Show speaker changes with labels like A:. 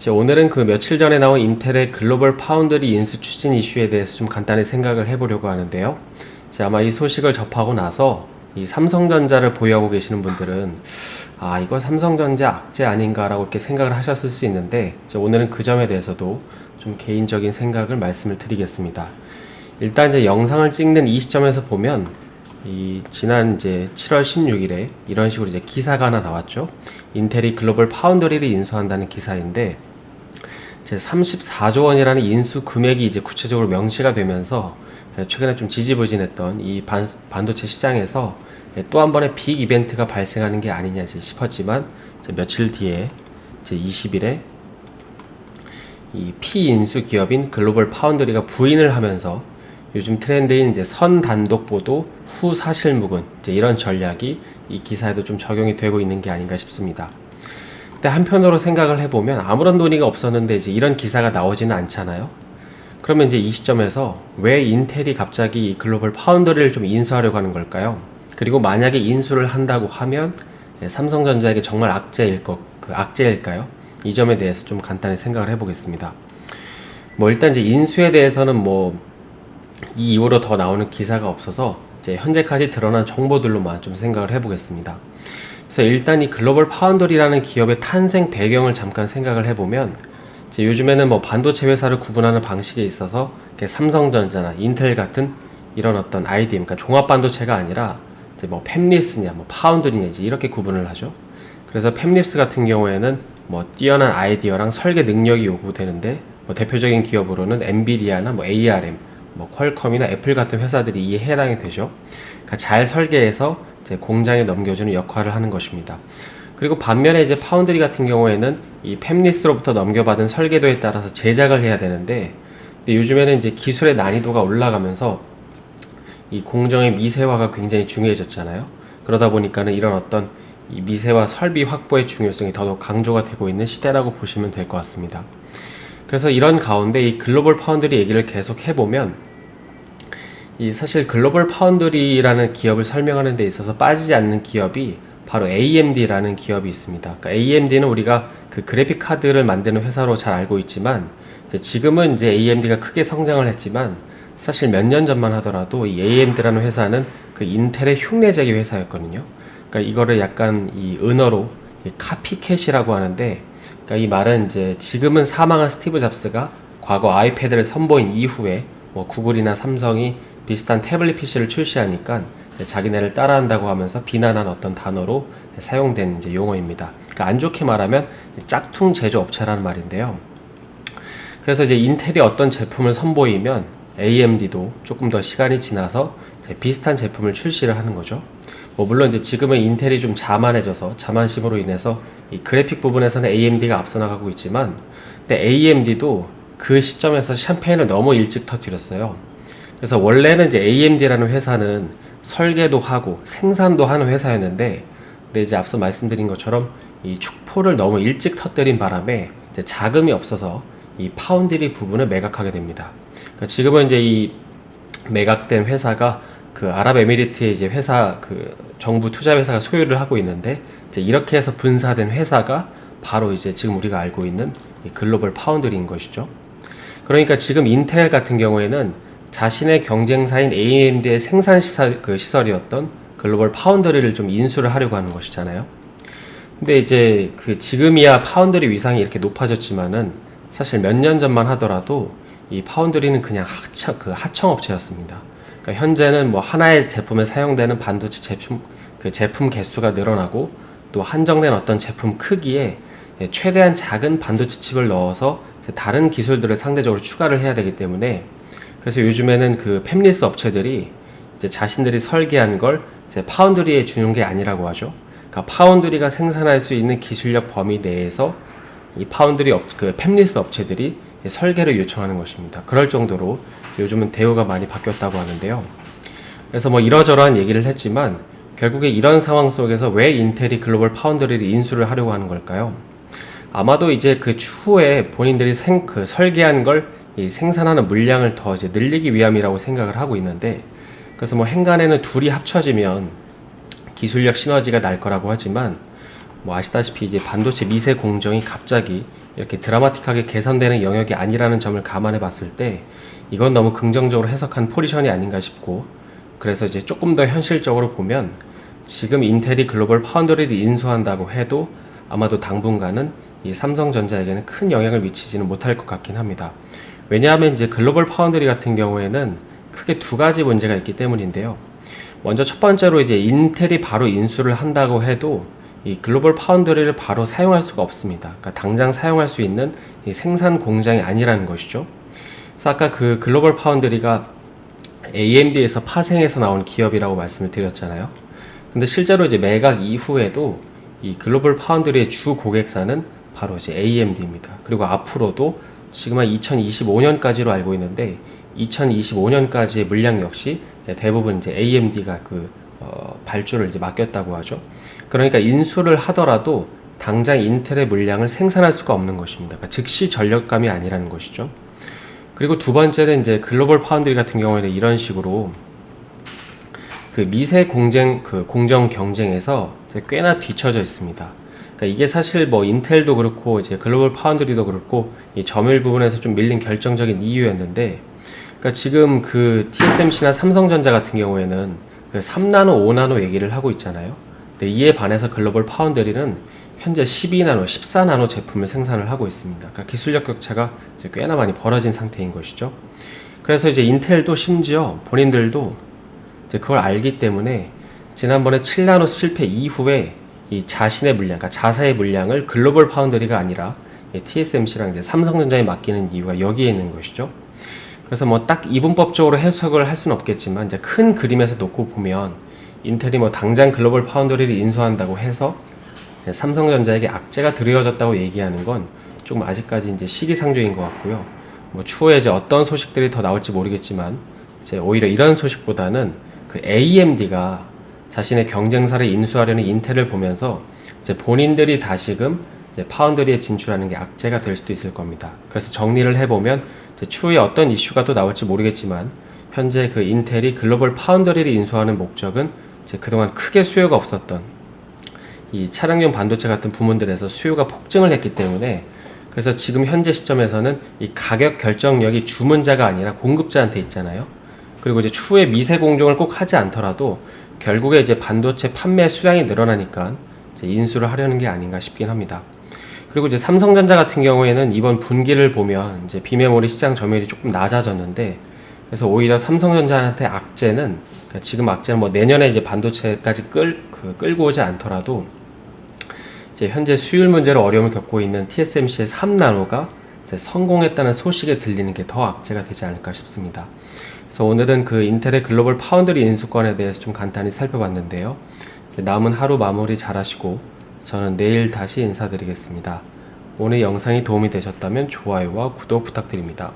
A: 오늘은 그 며칠 전에 나온 인텔의 글로벌 파운드리 인수 추진 이슈에 대해서 좀 간단히 생각을 해보려고 하는데요. 아마 이 소식을 접하고 나서 이 삼성전자를 보유하고 계시는 분들은 이거 삼성전자 악재 아닌가라고 이렇게 생각을 하셨을 수 있는데 오늘은 그 점에 대해서도 좀 개인적인 생각을 말씀을 드리겠습니다. 일단 이제 영상을 찍는 이 시점에서 보면 이 지난 이제 7월 16일에 이런 식으로 이제 기사가 하나 나왔죠. 인텔이 글로벌 파운드리를 인수한다는 기사인데 제 34조 원이라는 인수 금액이 이제 구체적으로 명시가 되면서 최근에 좀 지지부진했던 이 반도체 시장에서 또 한 번의 빅 이벤트가 발생하는 게 아니냐 싶었지만 며칠 뒤에 제 20일에 이 피인수 기업인 글로벌 파운드리가 부인을 하면서 요즘 트렌드인 이제 선단독 보도 후 사실무근 이런 전략이 이 기사에도 좀 적용이 되고 있는 게 아닌가 싶습니다. 근데 한편으로 생각을 해보면 아무런 논의가 없었는데 이제 이런 기사가 나오지는 않잖아요. 그러면 이제 이 시점에서 왜 인텔이 갑자기 이 글로벌 파운드리를 좀 인수하려고 하는 걸까요? 그리고 만약에 인수를 한다고 하면 삼성전자에게 정말 악재일까요? 이 점에 대해서 좀 간단히 생각을 해보겠습니다. 일단 이제 인수에 대해서는 이 이후로 더 나오는 기사가 없어서 이제 현재까지 드러난 정보들로만 좀 생각을 해보겠습니다. 그래서 일단 이 글로벌 파운드리라는 기업의 탄생 배경을 잠깐 생각을 해보면 이제 요즘에는 반도체 회사를 구분하는 방식에 있어서 삼성전자나 인텔 같은 이런 어떤 IDM, 그러니까 종합 반도체가 아니라 이제 팹리스냐, 파운드리냐 이제 이렇게 구분을 하죠. 그래서 팹리스 같은 경우에는 뛰어난 아이디어랑 설계 능력이 요구되는데 대표적인 기업으로는 엔비디아나 ARM, 퀄컴이나 애플 같은 회사들이 이에 해당이 되죠. 그러니까 잘 설계해서 이제 공장에 넘겨주는 역할을 하는 것입니다. 그리고 반면에 이제 파운드리 같은 경우에는 이 팹리스로부터 넘겨받은 설계도에 따라서 제작을 해야 되는데, 근데 요즘에는 이제 기술의 난이도가 올라가면서 이 공정의 미세화가 굉장히 중요해졌잖아요. 그러다 보니까는 이런 어떤 이 미세화 설비 확보의 중요성이 더더욱 강조가 되고 있는 시대라고 보시면 될 것 같습니다. 그래서 이런 가운데 이 글로벌 파운드리 얘기를 계속 해보면 이 사실 글로벌 파운드리라는 기업을 설명하는 데 있어서 빠지지 않는 기업이 바로 AMD라는 기업이 있습니다. 그러니까 AMD는 우리가 그 그래픽 카드를 만드는 회사로 잘 알고 있지만 지금은 이제 AMD가 크게 성장을 했지만 사실 몇 년 전만 하더라도 이 AMD라는 회사는 그 인텔의 흉내제기 회사였거든요. 그러니까 이거를 약간 이 은어로 카피캣이라고 하는데, 그러니까 이 말은 이제 지금은 사망한 스티브 잡스가 과거 아이패드를 선보인 이후에 구글이나 삼성이 비슷한 태블릿 PC를 출시하니까 자기네를 따라한다고 하면서 비난한 어떤 단어로 사용된 이제 용어입니다. 그러니까 안 좋게 말하면 짝퉁 제조업체라는 말인데요. 그래서 이제 인텔이 어떤 제품을 선보이면 AMD도 조금 더 시간이 지나서 비슷한 제품을 출시를 하는 거죠. 물론 이제 지금은 인텔이 좀 자만해져서 자만심으로 인해서 이 그래픽 부분에서는 AMD가 앞서 나가고 있지만, 근데 AMD도 그 시점에서 샴페인을 너무 일찍 터뜨렸어요. 그래서 원래는 이제 AMD라는 회사는 설계도 하고 생산도 하는 회사였는데, 근데 이제 앞서 말씀드린 것처럼 이 축포를 너무 일찍 터뜨린 바람에 이제 자금이 없어서 이 파운드리 부분을 매각하게 됩니다. 그러니까 지금은 이제 이 매각된 회사가 그 아랍에미리트의 이제 회사, 그 정부 투자 회사가 소유를 하고 있는데, 이제 이렇게 해서 분사된 회사가 바로 이제 지금 우리가 알고 있는 이 글로벌 파운드리인 것이죠. 그러니까 지금 인텔 같은 경우에는 자신의 경쟁사인 AMD의 생산 시설이었던 글로벌 파운드리를 좀 인수를 하려고 하는 것이잖아요. 근데 이제 그 지금이야 파운드리 위상이 이렇게 높아졌지만은 사실 몇 년 전만 하더라도 이 파운드리는 그냥 하청업체였습니다. 그러니까 현재는 하나의 제품에 사용되는 반도체 제품 개수가 늘어나고 또 한정된 어떤 제품 크기에 최대한 작은 반도체 칩을 넣어서 다른 기술들을 상대적으로 추가를 해야 되기 때문에, 그래서 요즘에는 그 팹리스 업체들이 이제 자신들이 설계한 걸 이제 파운드리에 주는 게 아니라고 하죠. 그러니까 파운드리가 생산할 수 있는 기술력 범위 내에서 이 그 팹리스 업체들이 설계를 요청하는 것입니다. 그럴 정도로 요즘은 대우가 많이 바뀌었다고 하는데요. 그래서 이러저러한 얘기를 했지만 결국에 이런 상황 속에서 왜 인텔이 글로벌 파운드리를 인수를 하려고 하는 걸까요? 아마도 이제 그 추후에 본인들이 설계한 걸 이 생산하는 물량을 더 이제 늘리기 위함이라고 생각을 하고 있는데, 그래서 행간에는 둘이 합쳐지면 기술력 시너지가 날 거라고 하지만 뭐 아시다시피 이제 반도체 미세 공정이 갑자기 이렇게 드라마틱하게 개선되는 영역이 아니라는 점을 감안해 봤을 때 이건 너무 긍정적으로 해석한 포지션이 아닌가 싶고, 그래서 이제 조금 더 현실적으로 보면 지금 인텔이 글로벌 파운드리를 인수한다고 해도 아마도 당분간은 이 삼성전자에게는 큰 영향을 미치지는 못할 것 같긴 합니다. 왜냐하면 이제 글로벌 파운드리 같은 경우에는 크게 두 가지 문제가 있기 때문인데요. 먼저 첫 번째로 이제 인텔이 바로 인수를 한다고 해도 이 글로벌 파운드리를 바로 사용할 수가 없습니다. 그러니까 당장 사용할 수 있는 이 생산 공장이 아니라는 것이죠. 그래서 아까 그 글로벌 파운드리가 AMD에서 파생해서 나온 기업이라고 말씀을 드렸잖아요. 근데 실제로 이제 매각 이후에도 이 글로벌 파운드리의 주 고객사는 바로 이제 AMD입니다. 그리고 앞으로도 지금 한 2025년까지로 알고 있는데 2025년까지의 물량 역시 대부분 이제 AMD가 발주를 이제 맡겼다고 하죠. 그러니까 인수를 하더라도 당장 인텔의 물량을 생산할 수가 없는 것입니다. 그러니까 즉시 전력감이 아니라는 것이죠. 그리고 두 번째는 이제 글로벌 파운드리 같은 경우에는 이런 식으로 그 미세 공정 경쟁에서 꽤나 뒤처져 있습니다. 그러니까 이게 사실 뭐 인텔도 그렇고 이제 글로벌 파운드리도 그렇고 이 점유율 부분에서 좀 밀린 결정적인 이유였는데, 그러니까 지금 그 TSMC나 삼성전자 같은 경우에는 그 3나노, 5나노 얘기를 하고 있잖아요. 근데 이에 반해서 글로벌 파운드리는 현재 12나노, 14나노 제품을 생산을 하고 있습니다. 그러니까 기술력 격차가 이제 꽤나 많이 벌어진 상태인 것이죠. 그래서 이제 인텔도 심지어 본인들도 이제 그걸 알기 때문에 지난번에 7나노 실패 이후에 이 자신의 물량, 그러니까 자사의 물량을 글로벌 파운드리가 아니라 TSMC랑 이제 삼성전자에 맡기는 이유가 여기에 있는 것이죠. 그래서 뭐 딱 이분법적으로 해석을 할 수는 없겠지만 이제 큰 그림에서 놓고 보면 인텔이 뭐 당장 글로벌 파운드리를 인수한다고 해서 삼성전자에게 악재가 드리워졌다고 얘기하는 건 조금 아직까지 이제 시기상조인 것 같고요. 뭐 추후에 이제 어떤 소식들이 더 나올지 모르겠지만 이제 오히려 이런 소식보다는 그 AMD가 자신의 경쟁사를 인수하려는 인텔을 보면서 이제 본인들이 다시금 이제 파운드리에 진출하는 게 악재가 될 수도 있을 겁니다. 그래서 정리를 해보면 이제 추후에 어떤 이슈가 또 나올지 모르겠지만 현재 그 인텔이 글로벌 파운드리를 인수하는 목적은 이제 그동안 크게 수요가 없었던 이 차량용 반도체 같은 부문들에서 수요가 폭증을 했기 때문에, 그래서 지금 현재 시점에서는 이 가격 결정력이 주문자가 아니라 공급자한테 있잖아요. 그리고 이제 추후에 미세 공정을 꼭 하지 않더라도 결국에 이제 반도체 판매 수량이 늘어나니까 이제 인수를 하려는 게 아닌가 싶긴 합니다. 그리고 이제 삼성전자 같은 경우에는 이번 분기를 보면 이제 비메모리 시장 점유율이 조금 낮아졌는데, 그래서 오히려 삼성전자한테 악재는, 그러니까 지금 악재는 뭐 내년에 이제 반도체까지 끌고 오지 않더라도 이제 현재 수율 문제로 어려움을 겪고 있는 TSMC의 3나노가 이제 성공했다는 소식에 들리는 게 더 악재가 되지 않을까 싶습니다. 그래서 오늘은 그 인텔의 글로벌 파운드리 인수권에 대해서 좀 간단히 살펴봤는데요. 남은 하루 마무리 잘 하시고 저는 내일 다시 인사드리겠습니다. 오늘 영상이 도움이 되셨다면 좋아요와 구독 부탁드립니다.